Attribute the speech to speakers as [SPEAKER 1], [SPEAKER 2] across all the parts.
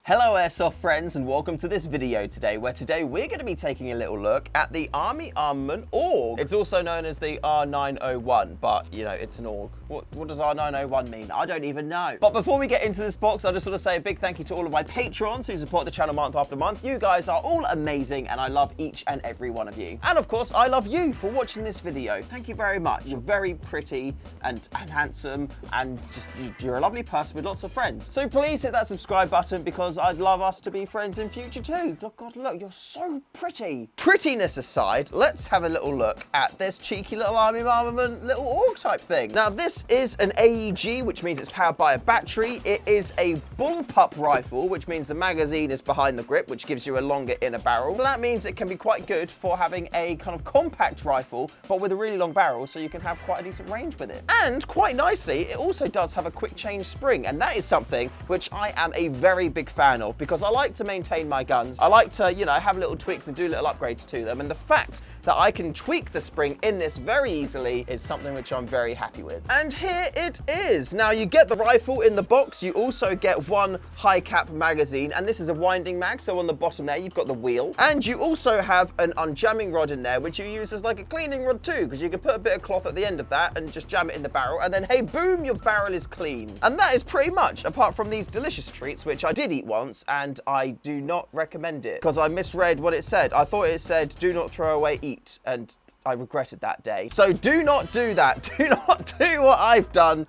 [SPEAKER 1] Hello Airsoft friends and welcome to this video today where today we're going to be taking a little look at the Army Armament AUG. It's also known as the R901, but you know, it's an AUG. What does R901 mean? I don't even know. But before we get into this box, I just want to say a big thank you to all of my patrons who support the channel month after month. You guys are all amazing and I love each and every one of you. And of course, I love you for watching this video. Thank you very much. You're very pretty and handsome and just, you're a lovely person with lots of friends. So please hit that subscribe button because I'd love us to be friends in future too. Oh God, look, you're so pretty. Prettiness aside, let's have a little look at this cheeky little Army Armament little AUG type thing. Now this is an AUG, which means it's powered by a battery. It is a bullpup rifle, which means the magazine is behind the grip, which gives you a longer inner barrel. So that means it can be quite good for having a kind of compact rifle, but with a really long barrel, so you can have quite a decent range with it. And quite nicely, it also does have a quick change spring, and that is something which I am a very big fan of because I like to maintain my guns. I like to, you know, have little tweaks and do little upgrades to them. And the fact that I can tweak the spring in this very easily is something which I'm very happy with. And here it is. Now you get the rifle in the box. You also get one high cap magazine, and this is a winding mag. So on the bottom there, you've got the wheel, and you also have an unjamming rod in there, which you use as like a cleaning rod too, because you can put a bit of cloth at the end of that and just jam it in the barrel, and then hey, boom, your barrel is clean. And that is pretty much, apart from these delicious treats, which I did eat once, and I do not recommend it because I misread what it said. I thought it said, do not throw away, eat, and I regretted that day. So do not do that. Do not do what I've done.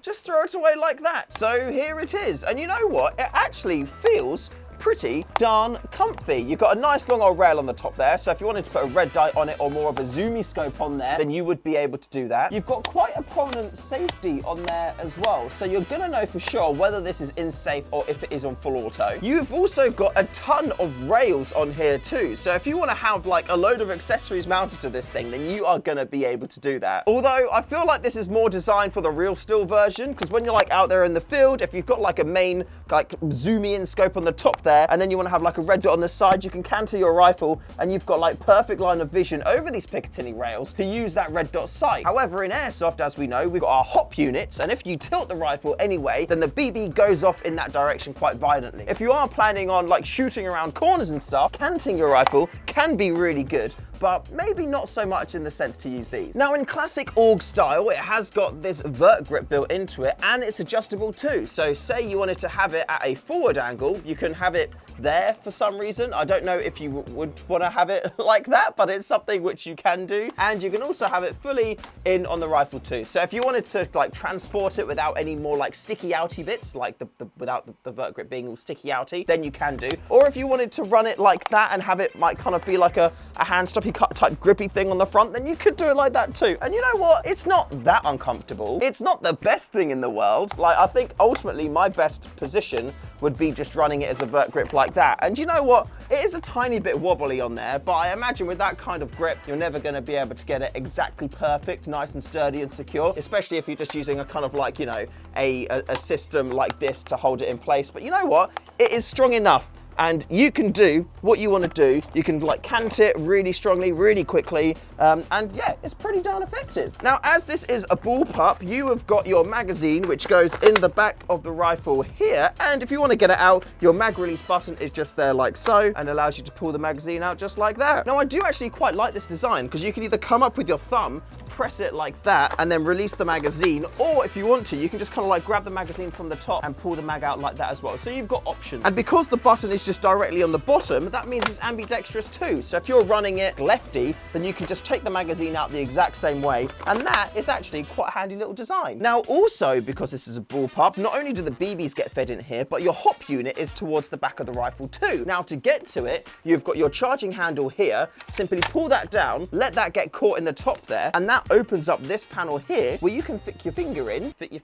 [SPEAKER 1] Just throw it away like that. So here it is. And you know what? It actually feels pretty darn comfy. You've got a nice long old rail on the top there, so if you wanted to put a red dot on it or more of a zoomy scope on there, then you would be able to do that. You've got quite a prominent safety on there as well, so you're gonna know for sure whether this is in safe or if it is on full auto. You've also got a ton of rails on here too, so if you want to have like a load of accessories mounted to this thing, then you are gonna be able to do that. Although I feel like this is more designed for the real still version, because when you're like out there in the field, if you've got like a main like zoomy in scope on the top there, and then you want to have like a red dot on the side, you can canter your rifle and you've got like perfect line of vision over these Picatinny rails to use that red dot sight. However, in airsoft, as we know, we've got our hop units, and if you tilt the rifle anyway, then the BB goes off in that direction quite violently. If you are planning on like shooting around corners and stuff, canting your rifle can be really good, but maybe not so much in the sense to use these. Now in classic AUG style, it has got this vert grip built into it, and it's adjustable too. So say you wanted to have it at a forward angle, you can have it there for some reason. I don't know if you would want to have it like that, but it's something which you can do. And you can also have it fully in on the rifle too. So if you wanted to like transport it without any more like sticky outy bits, like without the vert grip being all sticky outy, then you can do. Or if you wanted to run it like that and have it might kind of be like a hand stoppy cut type grippy thing on the front, then you could do it like that too. And you know what? It's not that uncomfortable. It's not the best thing in the world. Like I think ultimately my best position would be just running it as a vert grip like that. And you know what? It is a tiny bit wobbly on there, but I imagine with that kind of grip, you're never going to be able to get it exactly perfect, nice and sturdy and secure, especially if you're just using a kind of like, you know, a system like this to hold it in place. But you know what? It is strong enough. And you can do what you want to do. You can like cant it really strongly, really quickly, and yeah, it's pretty darn effective. Now, as this is a bullpup, you have got your magazine, which goes in the back of the rifle here, and if you want to get it out, your mag release button is just there like so, and allows you to pull the magazine out just like that. Now, I do actually quite like this design, because you can either come up with your thumb, press it like that, and then release the magazine, or if you want to, you can just kind of like grab the magazine from the top and pull the mag out like that as well. So you've got options. And because the button is just directly on the bottom, that means it's ambidextrous too. So if you're running it lefty, then you can just take the magazine out the exact same way, and that is actually quite a handy little design. Now also, because this is a bullpup, not only do the BBs get fed in here, but your hop unit is towards the back of the rifle too. Now to get to it, you've got your charging handle here, simply pull that down, let that get caught in the top there, and that opens up this panel here where you can fit your finger in, you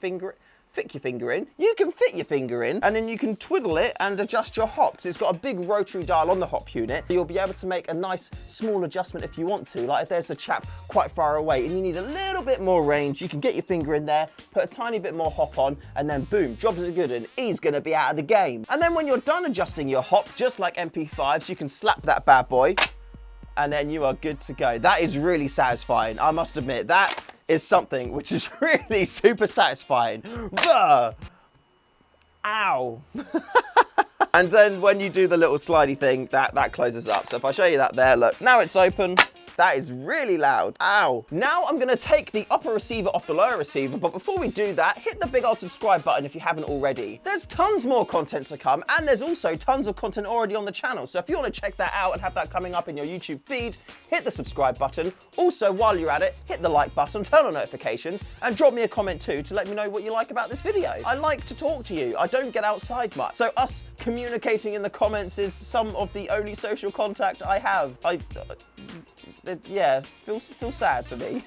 [SPEAKER 1] can fit your finger in, and then you can twiddle it and adjust your hops. It's got a big rotary dial on the hop unit. You'll be able to make a nice small adjustment if you want to. Like if there's a chap quite far away and you need a little bit more range, you can get your finger in there, put a tiny bit more hop on, and then boom, jobs are good and he's gonna be out of the game. And then when you're done adjusting your hop, just like MP5s, you can slap that bad boy and then you are good to go. That is really satisfying, I must admit. That is something which is really super satisfying. Ow. And then when you do the little slidey thing, that closes up. So if I show you that there, look, now it's open. That is really loud. Ow. Now I'm gonna take the upper receiver off the lower receiver, but before we do that, hit the big old subscribe button if you haven't already. There's tons more content to come, and there's also tons of content already on the channel. So if you wanna check that out and have that coming up in your YouTube feed, hit the subscribe button. Also, while you're at it, hit the like button, turn on notifications, and drop me a comment too to let me know what you like about this video. I like to talk to you. I don't get outside much. So us communicating in the comments is some of the only social contact I have. Yeah, feels sad for me.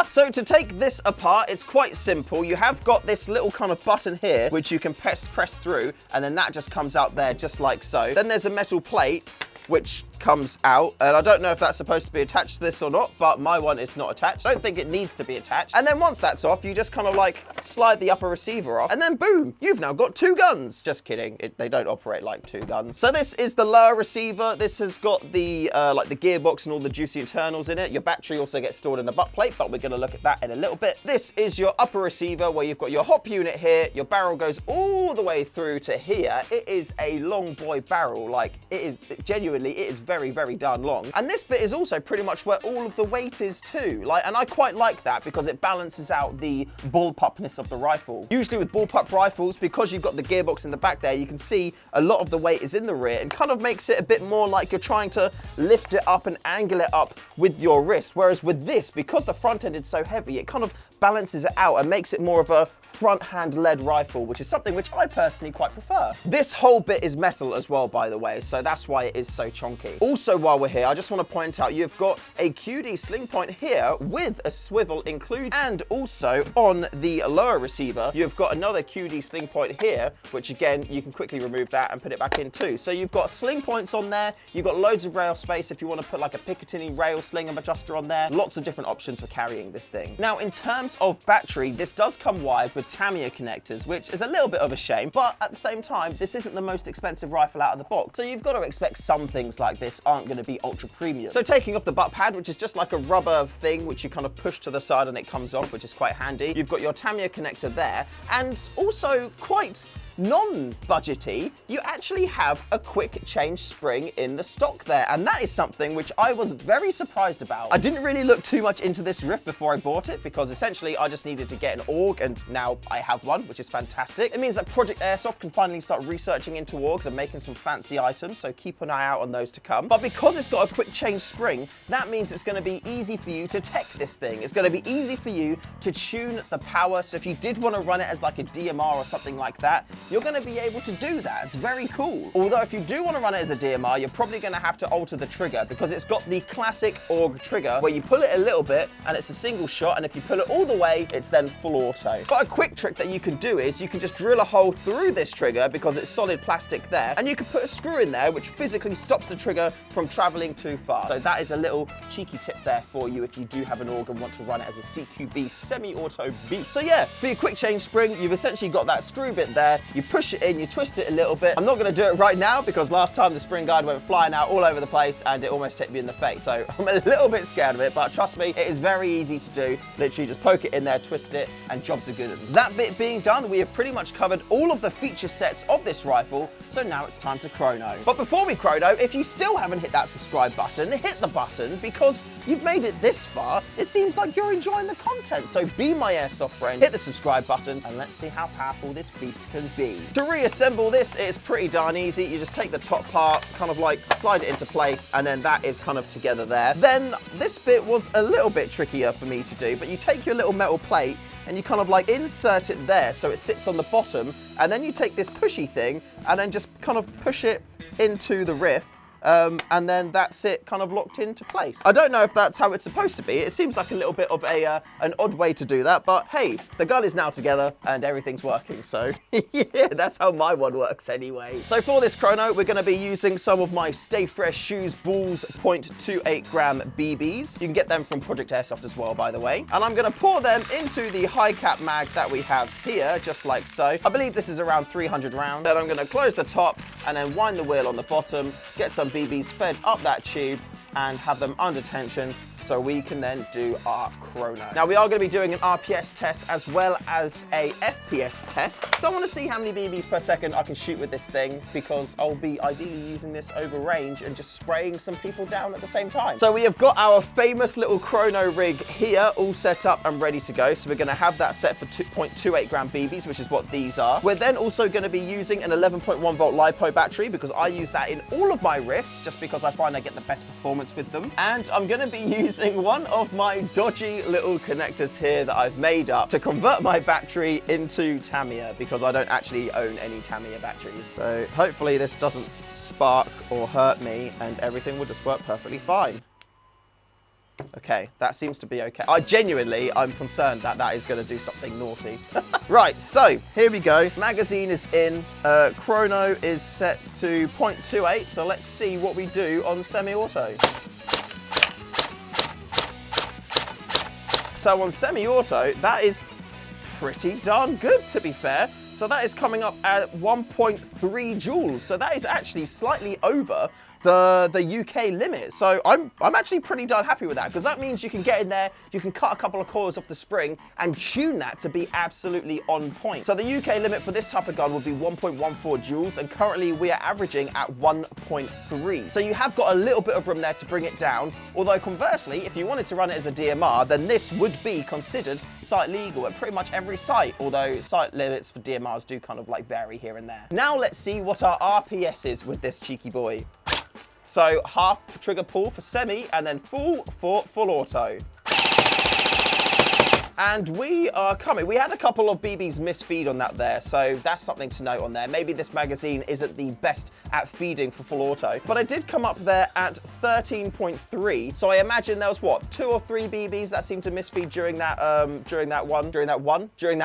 [SPEAKER 1] So to take this apart, it's quite simple. You have got this little kind of button here, which you can press through, and then that just comes out there just like so. Then there's a metal plate, which comes out, and I don't know if that's supposed to be attached to this or not, but my one is not attached. I don't think it needs to be attached. And then once that's off, you just kind of like slide the upper receiver off, and then boom, you've now got 2 guns. Just kidding, they don't operate like 2 guns. So this is the lower receiver. This has got the like the gearbox and all the juicy internals in it. Your battery also gets stored in the butt plate, but we're gonna look at that in a little bit. This is your upper receiver where you've got your hop unit here. Your barrel goes all the way through to here. It is a long boy barrel. Like it is genuinely, it is very, very darn long. And this bit is also pretty much where all of the weight is too. And I quite like that because it balances out the bullpupness of the rifle. Usually with bullpup rifles, because you've got the gearbox in the back there, you can see a lot of the weight is in the rear and kind of makes it a bit more like you're trying to lift it up and angle it up with your wrist. Whereas with this, because the front end is so heavy, it kind of balances it out and makes it more of a front hand led rifle, which is something which I personally quite prefer. This whole bit is metal as well, by the way, so that's why it is so chonky. Also, while we're here, I just want to point out you've got a QD sling point here with a swivel included, and also on the lower receiver, you've got another QD sling point here, which again, you can quickly remove that and put it back in too. So you've got sling points on there, you've got loads of rail space if you want to put like a Picatinny rail sling adjuster on there. Lots of different options for carrying this thing. Now, in terms of battery, this does come wired with Tamiya connectors, which is a little bit of a shame, but at the same time, this isn't the most expensive rifle out of the box. So you've got to expect some things like this aren't going to be ultra premium. So taking off the butt pad, which is just like a rubber thing, which you kind of push to the side and it comes off, which is quite handy. You've got your Tamiya connector there, and also quite non-budgety, you actually have a quick change spring in the stock there, and that is something which I was very surprised about. I didn't really look too much into this riff before I bought it because essentially I just needed to get an AUG, and now I have one, which is fantastic. It means that Project Airsoft can finally start researching into AUGs and making some fancy items, so keep an eye out on those to come. But because it's got a quick change spring, that means it's going to be easy for you to tech this thing. It's going to be easy for you to tune the power, so if you did want to run it as like a DMR or something like that, you're going to be able to do that. It's very cool. Although if you do want to run it as a DMR, you're probably going to have to alter the trigger because it's got the classic AUG trigger where you pull it a little bit and it's a single shot, and if you pull it all the way, it's then full auto. But a quick trick that you can do is you can just drill a hole through this trigger because it's solid plastic there, and you can put a screw in there which physically stops the trigger from traveling too far. So that is a little cheeky tip there for you if you do have an AUG and want to run it as a CQB semi-auto beast. So yeah, for your quick change spring, you've essentially got that screw bit there. You push it in, you twist it a little bit. I'm not going to do it right now because last time the spring guide went flying out all over the place and it almost hit me in the face. So I'm a little bit scared of it, but trust me, it is very easy to do. Literally just poke it in there, twist it, and jobs are good. That bit being done, we have pretty much covered all of the feature sets of this rifle, so now it's time to chrono. But before we chrono, if you still haven't hit that subscribe button, hit the button because you've made it this far. It seems like you're enjoying the content, so be my airsoft friend, hit the subscribe button, and let's see how powerful this beast can be. To reassemble this, it's pretty darn easy. You just take the top part, kind of like slide it into place, and then that is kind of together there. Then this bit was a little bit trickier for me to do, but you take your little metal plate and you kind of like insert it there so it sits on the bottom, and then you take this pushy thing and then just kind of push it into the riff. And then that's it kind of locked into place. I don't know if that's how it's supposed to be. It seems like a little bit of an odd way to do that, but hey, the gun is now together and everything's working, so yeah, that's how my one works anyway. So for this chrono, we're gonna be using some of my StayFreshShoe Balls 0.28 gram BBs. You can get them from Project Airsoft as well, by the way. And I'm gonna pour them into the high cap mag that we have here, just like so. I believe this is around 300 rounds. Then I'm gonna close the top and then wind the wheel on the bottom, get some BBs fed up that tube and have them under tension so we can then do our chrono. Now we are going to be doing an RPS test as well as a FPS test. So I want to see how many BBs per second I can shoot with this thing, because I'll be ideally using this over range and just spraying some people down at the same time. So we have got our famous little chrono rig here all set up and ready to go. So we're going to have that set for 2.28 gram BBs, which is what these are. We're then also going to be using an 11.1 volt LiPo battery, because I use that in all of my rifts just because I find I get the best performance with them. And I'm going to be using one of my dodgy little connectors here that I've made up to convert my battery into Tamiya, because I don't actually own any Tamiya batteries. So hopefully this doesn't spark or hurt me and everything will just work perfectly fine. Okay, that seems to be okay. I'm concerned that that is going to do something naughty. Right, so here we go. Magazine is in. Chrono is set to 0.28, so let's see what we do on semi-auto. So on semi-auto, that is pretty darn good, to be fair. So that is coming up at 1.3 joules. So that is actually slightly over the UK limit. So I'm actually pretty darn happy with that, because that means you can get in there, you can cut a couple of coils off the spring and tune that to be absolutely on point. So the UK limit for this type of gun would be 1.14 joules, and currently we are averaging at 1.3. So you have got a little bit of room there to bring it down, although conversely, if you wanted to run it as a DMR, then this would be considered site legal at pretty much every site, although site limits for DMRs do kind of like vary here and there. Now let's see what our RPS is with this cheeky boy. So half trigger pull for semi and then full for full auto. And we are coming. We had a couple of BBs misfeed on that there, so that's something to note on there. Maybe this magazine isn't the best at feeding for full auto, but I did come up there at 13.3. So I imagine there was what, 2 or 3 BBs that seemed to misfeed during that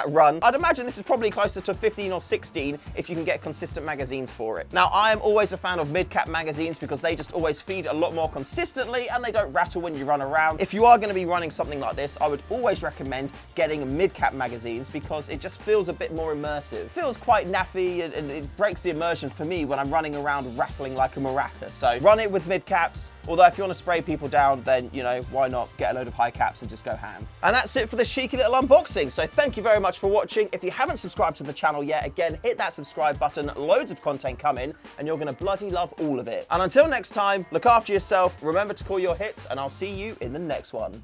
[SPEAKER 1] run. I'd imagine this is probably closer to 15 or 16 if you can get consistent magazines for it. Now I am always a fan of mid-cap magazines because they just always feed a lot more consistently and they don't rattle when you run around. If you are going to be running something like this, I would always recommend getting mid-cap magazines because it just feels a bit more immersive. It feels quite naffy and it breaks the immersion for me when I'm running around rattling like a maraca. So run it with mid-caps, although if you want to spray people down, then, you know, why not get a load of high caps and just go ham. And that's it for this cheeky little unboxing. So thank you very much for watching. If you haven't subscribed to the channel yet, again, hit that subscribe button. Loads of content coming and you're going to bloody love all of it. And until next time, look after yourself, remember to call your hits, and I'll see you in the next one.